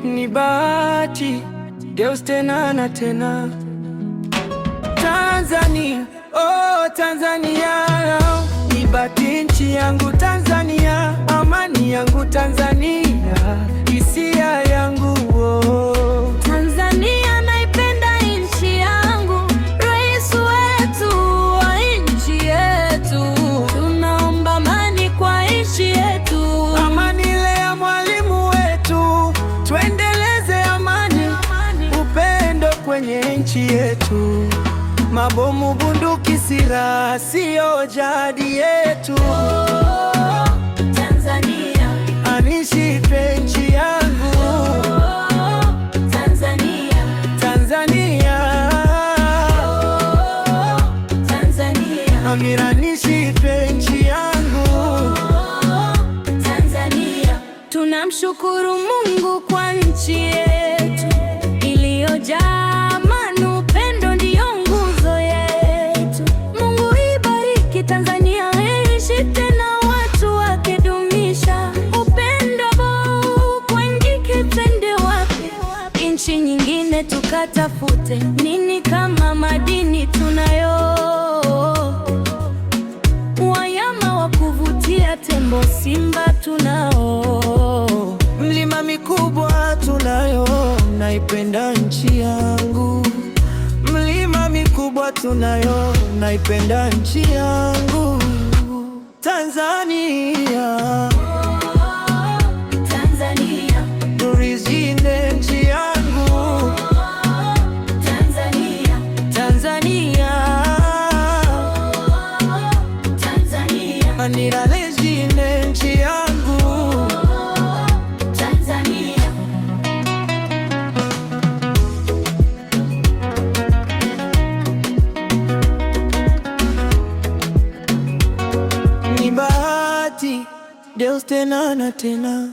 Ni bahati Deus tena na tena. Tanzania, oh Tanzania, ni bahati nchi yangu Tanzania, amani yangu Tanzania, hisia yangu oh. Tanzania naipenda nchi yangu, rais wetu wa nchi yetu, tunaomba amani kwa nchi yetu. Amani ile ya mwalimu wetu, tuendeleze amani, upendo kwenye nchi yetu. Mabomu, bunduki, silaha sio jadi yetu. Tanzania, anishike nchi yangu. Tanzania, Tanzania, Tanzania, Amira nishike nchi yangu. Tanzania, tunamshukuru Mungu kwa nchi yetu iliyojaa Tanzania. Ishi tena, watu wakidumisha upendo kwa nchi, twende wapi nchi nyingine tukatafute nini kama madini tunayo, wanyama wa kuvutia, tembo, simba tunao, mlima mikubwa tunayo, naipenda nchi yangu. Mlima mikubwa tunayo, naipenda nchi yangu Tanzania. Tanzania, turizinde nchi yangu Tanzania. Tanzania, Tanzania, aniralejinde nchi yangu Tanzania. Ni bahati Deus tena na tena.